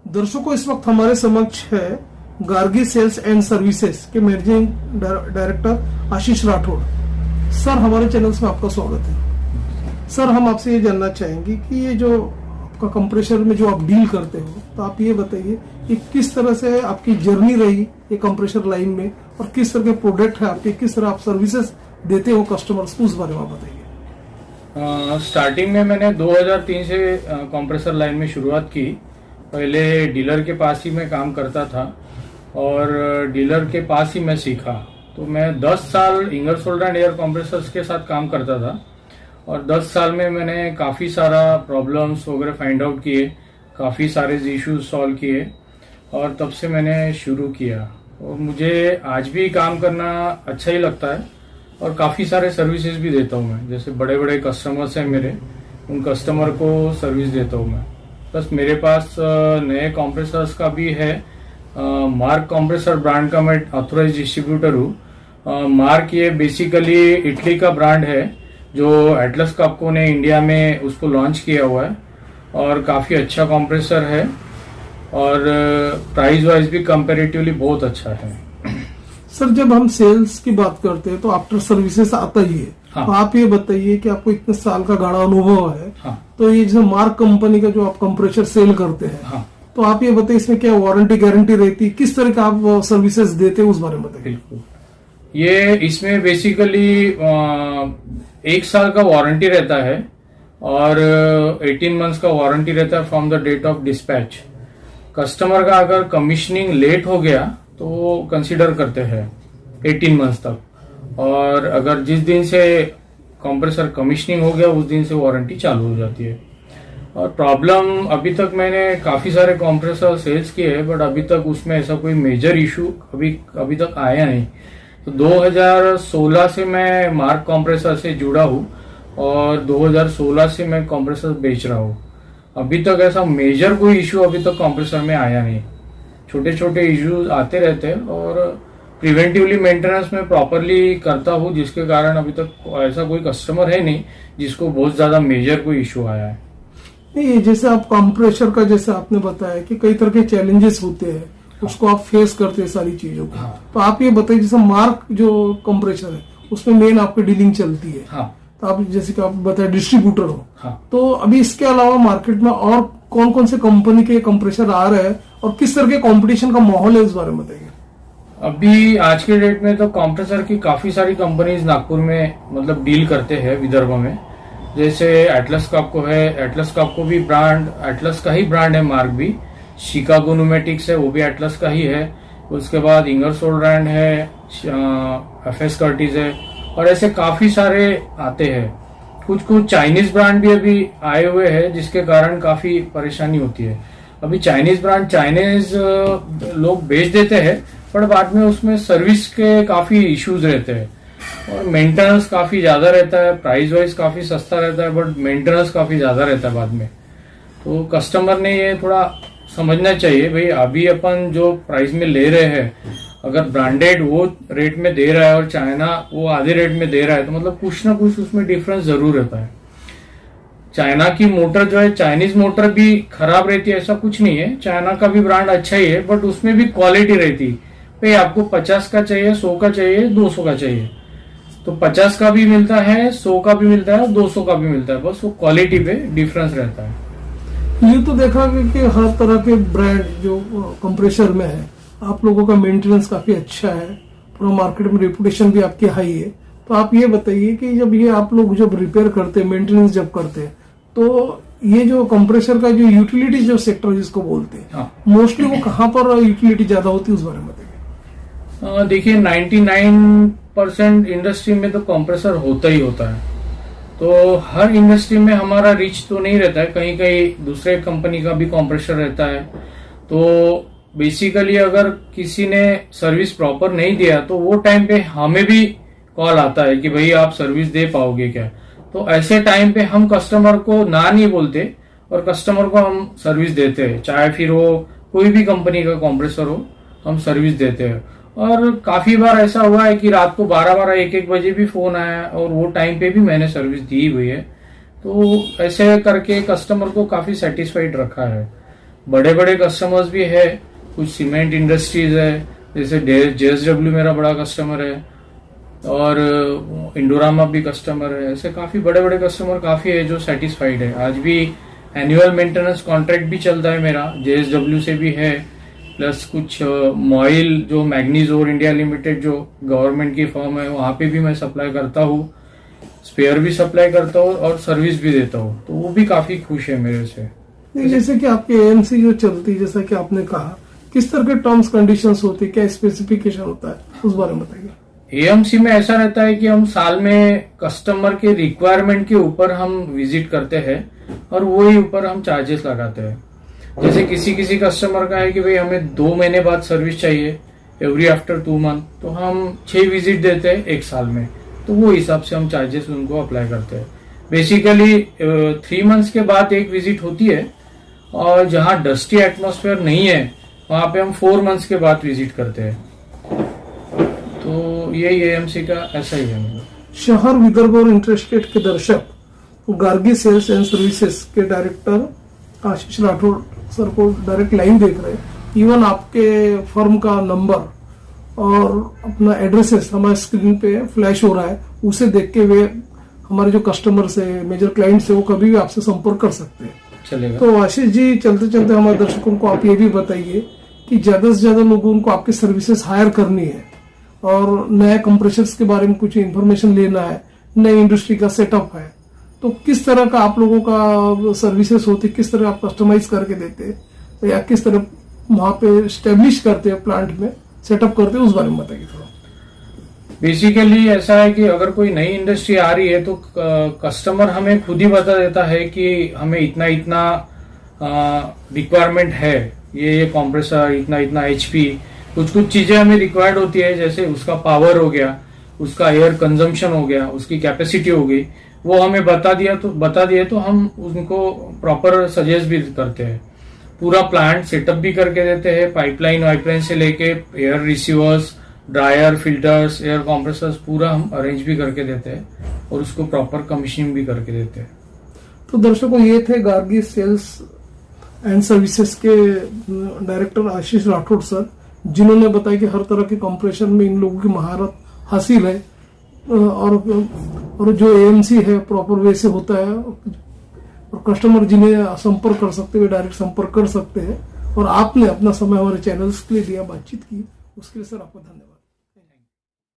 दर्शकों, इस वक्त हमारे समक्ष है गार्गी सेल्स एंड सर्विसेज के मैनेजिंग डायरेक्टर आशीष राठौड़। सर, हमारे चैनल में आपका स्वागत है। सर, हम आपसे ये जानना चाहेंगे कि ये जो आपका कंप्रेसर में जो आप डील करते हो, तो आप ये बताइए कि किस तरह से आपकी जर्नी रही ये कंप्रेसर लाइन में, और किस तरह के प्रोडक्ट है आपके, किस तरह आप सर्विसेज देते हो कस्टमर्स को, उस बारे में बताइए। स्टार्टिंग में मैंने 2003 से कंप्रेसर लाइन में शुरुआत की। पहले डीलर के पास ही मैं काम करता था और डीलर के पास ही मैं सीखा। तो मैं 10 साल इंगरसोल एंड एयर कंप्रेसर्स के साथ काम करता था और 10 साल में मैंने काफ़ी सारा प्रॉब्लम्स वगैरह फाइंड आउट किए, काफ़ी सारे इश्यूज सॉल्व किए और तब से मैंने शुरू किया। और मुझे आज भी काम करना अच्छा ही लगता है और काफ़ी सारे सर्विसेज भी देता हूँ मैं। जैसे बड़े बड़े कस्टमर्स हैं मेरे, उन कस्टमर को सर्विस देता हूँ मैं। प्लस मेरे पास नए कंप्रेसर्स का भी है। मार्क कंप्रेसर ब्रांड का मैं ऑथराइज डिस्ट्रीब्यूटर हूँ। मार्क ये बेसिकली इटली का ब्रांड है जो एटलस काप्को ने इंडिया में उसको लॉन्च किया हुआ है और काफ़ी अच्छा कंप्रेसर है और प्राइस वाइज भी कंपैरेटिवली बहुत अच्छा है। सर, जब हम सेल्स की बात करते हैं तो आफ्टर सर्विसेज आता ही है। हाँ। तो आप ये बताइए कि आपको इतने साल का गाढ़ा अनुभव है। हाँ। तो ये जैसे मार्क कंपनी का जो आप कंप्रेसर सेल करते हैं, हाँ। तो आप ये बताइए इसमें क्या वारंटी गारंटी रहती है, किस तरह का आप सर्विसेज देते हैं, उस बारे में बताइए। बिल्कुल, ये इसमें बेसिकली 1 साल का वारंटी रहता है और 18 मंथ्स का वारंटी रहता है from the date of dispatch. Customer का अगर कमीशनिंग लेट हो गया तो कंसीडर करते हैं 18 मंथ्स तक, और अगर जिस दिन से कंप्रेसर कमीशनिंग हो गया उस दिन से वारंटी चालू हो जाती है। और प्रॉब्लम अभी तक मैंने काफ़ी सारे कंप्रेसर सेल्स किए हैं बट अभी तक उसमें ऐसा कोई मेजर इशू अभी तक आया नहीं। तो 2016 से मैं मार्क कंप्रेसर से जुड़ा हूँ और 2016 से मैं कंप्रेसर बेच रहा हूँ। अभी तक ऐसा मेजर कोई इशू अभी तक कंप्रेसर में आया नहीं। छोटे छोटे इश्यूज आते रहते हैं और प्रिवेंटिवली मेंटेनेंस में प्रॉपरली करता हूँ, जिसके कारण अभी तक ऐसा कोई कस्टमर है नहीं जिसको बहुत ज्यादा मेजर कोई इशू आया है। नहीं, जैसे आप कंप्रेसर का जैसे आपने बताया कि कई तरह के चैलेंजेस होते हैं, उसको आप फेस करते हैं सारी चीजों को। हाँ। तो आप ये बताइए, जैसे मार्क जो कंप्रेसर है उसमें मेन आपकी डीलिंग चलती है। हाँ। तो आप जैसे कि आप बताए डिस्ट्रीब्यूटर हो। हाँ। तो अभी इसके अलावा मार्केट में और कौन कौन से कंपनी के कंप्रेसर आ रहे हैं और किस तरह के कंपटीशन का माहौल है, इस बारे में बताइए। अभी आज के डेट में तो कंप्रेसर की काफी सारी कंपनीज नागपुर में मतलब डील करते हैं विदर्भ में। जैसे एटलस काप्को है, एटलस काप्को भी ब्रांड एटलस का ही ब्रांड है। मार्क भी शिकागो न्यूमेटिक्स है, वो भी एटलस का ही है। उसके बाद इंगरसोल ब्रांड है, एफएस कर्टिस है और ऐसे काफी सारे आते हैं। कुछ चाइनीज ब्रांड भी अभी आए हुए हैं जिसके कारण काफी परेशानी होती है। अभी चाइनीज ब्रांड चाइनीज लोग बेच देते हैं पर बाद में उसमें सर्विस के काफी इश्यूज रहते हैं और मेंटेनेंस काफी ज्यादा रहता है। प्राइस वाइज काफी सस्ता रहता है बट मेंटेनेंस काफी ज्यादा रहता है बाद में। तो कस्टमर ने ये थोड़ा समझना चाहिए, भाई अभी अपन जो प्राइस में ले रहे हैं, अगर ब्रांडेड वो रेट में दे रहा है और चाइना वो आधे रेट में दे रहा है तो मतलब कुछ ना कुछ उसमें डिफरेंस जरूर रहता है। चाइना की मोटर जो है, चाइनीज मोटर भी खराब रहती है ऐसा कुछ नहीं है। चाइना का भी ब्रांड अच्छा ही है बट उसमें भी क्वालिटी रहती है। भाई आपको 50 का चाहिए, 100 का चाहिए, 200 का चाहिए, तो 50 का भी मिलता है, 100 का भी मिलता है, 200 का भी मिलता है। बस वो क्वालिटी पे डिफरेंस रहता है। ये तो देखा कि हर तरह के ब्रांड जो कंप्रेसर में है, आप लोगों का मेंटेनेंस काफी अच्छा है, पूरा मार्केट में रेपुटेशन भी आपकी हाई है। तो आप ये बताइए कि जब ये आप लोग जब रिपेयर करते हैं, मेंटेनेंस जब करते हैं, तो ये जो कंप्रेसर का जो यूटिलिटी जो सेक्टर जिसको बोलते हैं, हाँ। मोस्टली वो कहाँ पर यूटिलिटी ज्यादा होती है, उस बारे में बताइए। देखिए 99% इंडस्ट्री में तो कंप्रेसर होता ही होता है। तो हर इंडस्ट्री में हमारा रीच तो नहीं रहता है, कहीं कहीं दूसरे कंपनी का भी कंप्रेसर रहता है। तो बेसिकली अगर किसी ने सर्विस प्रॉपर नहीं दिया तो वो टाइम पे हमें भी कॉल आता है कि भाई आप सर्विस दे पाओगे क्या। तो ऐसे टाइम पे हम कस्टमर को ना नहीं बोलते और कस्टमर को हम सर्विस देते हैं, चाहे फिर वो कोई भी कंपनी का कंप्रेसर हो, हम सर्विस देते हैं। और काफी बार ऐसा हुआ है कि रात को 12-12, 1-1 बजे भी फोन आया और वो टाइम पे भी मैंने सर्विस दी हुई है। तो ऐसे करके कस्टमर को काफी सेटिस्फाइड रखा है। बड़े बड़े कस्टमर्स भी है, कुछ सीमेंट इंडस्ट्रीज है, जैसे JSW मेरा बड़ा कस्टमर है और इंडोरामा भी कस्टमर है। ऐसे काफी बड़े बड़े कस्टमर काफी है जो सेटिस्फाइड है। आज भी एनुअल मेंटेनेंस कॉन्ट्रैक्ट भी चलता है मेरा, JSW से भी है, प्लस कुछ मॉइल जो मैग्नीजोर इंडिया लिमिटेड जो गवर्नमेंट की फर्म है वहां पे भी मैं सप्लाई करता हूँ, स्पेयर भी सप्लाई करता हूँ और सर्विस भी देता हूँ, तो वो भी काफी खुश है मेरे से। जैसे कि आपके AMC जो चलती है, जैसा कि आपने कहा, किस तरह के टर्म्स कंडीशंस होती है, क्या स्पेसिफिकेशन होता है, उस बारे में बताइए। AMC में ऐसा रहता है कि हम साल में कस्टमर के रिक्वायरमेंट के ऊपर हम विजिट करते हैं और वही ऊपर हम चार्जेस लगाते हैं। जैसे किसी किसी कस्टमर का है कि भाई हमें 2 महीने बाद सर्विस चाहिए, एवरी आफ्टर 2 मंथ, तो हम 6 विजिट देते हैं 1 साल में, तो वो हिसाब से हम चार्जेस उनको अप्लाई करते हैं। बेसिकली 3 मंथ्स के बाद एक विजिट होती है और जहां डस्टी एटमॉस्फेयर नहीं है वहां पे हम 4 मंथ्स के बाद विजिट करते हैं। तो ये AMC का ऐसा ही है। मतलब शहर विदर्भ और इंटरस्टेट के दर्शक गार्गी सेल्स एंड सर्विसेज के डायरेक्टर आशीष राठौड़ सर को डायरेक्ट लाइन देख रहे हैं। इवन आपके फर्म का नंबर और अपना एड्रेसेस हमारे स्क्रीन पे फ्लैश हो रहा है, उसे देख के वे हमारे जो कस्टमर्स है, मेजर क्लाइंट्स है, वो कभी भी आपसे संपर्क कर सकते हैं। चलेगा। तो आशीष जी, चलते चलते हमारे दर्शकों को आप ये भी बताइए कि ज्यादा से ज्यादा लोगों को आपकी सर्विसेज हायर करनी है और नए कंप्रेशर्स के बारे में कुछ इन्फॉर्मेशन लेना है, नई इंडस्ट्री का सेटअप है, तो किस तरह का आप लोगों का सर्विसेज होती है, किस तरह आप कस्टमाइज करके देते हैं या किस तरह वहां पे स्टेब्लिश करते हैं, प्लांट में सेटअप करते हैं, उस बारे में बताइए थोड़ा। बेसिकली ऐसा है कि अगर कोई नई इंडस्ट्री आ रही है तो कस्टमर हमें खुद ही बता देता है कि हमें इतना इतना रिक्वायरमेंट है, ये कॉम्प्रेसर, इतना इतना HP, कुछ कुछ चीजें हमें रिक्वायर्ड होती है, जैसे उसका पावर हो गया, उसका एयर कंजम्पशन हो गया, उसकी कैपेसिटी हो गई, वो हमें बता दिए तो हम उनको प्रॉपर सजेस्ट भी करते हैं। पूरा प्लांट सेटअप भी करके देते हैं, पाइपलाइन से लेके air receivers, dryer, filters, air compressors पूरा हम अरेंज भी करके देते हैं और उसको प्रॉपर कमीशनिंग भी करके देते हैं। तो दर्शकों, ये थे गार्गी सेल्स एंड सर्विसेज के डायरेक्टर आशीष राठौड़ सर, जिन्होंने बताया कि हर तरह के कंप्रेशन में इन लोगों की महारत हासिल है और जो AMC है प्रॉपर वे से होता है और कस्टमर जिन्हें संपर्क कर सकते हैं वे डायरेक्ट संपर्क कर सकते हैं। और आपने अपना समय हमारे चैनल्स के लिए दिया, बातचीत की, उसके लिए सर आपका धन्यवाद।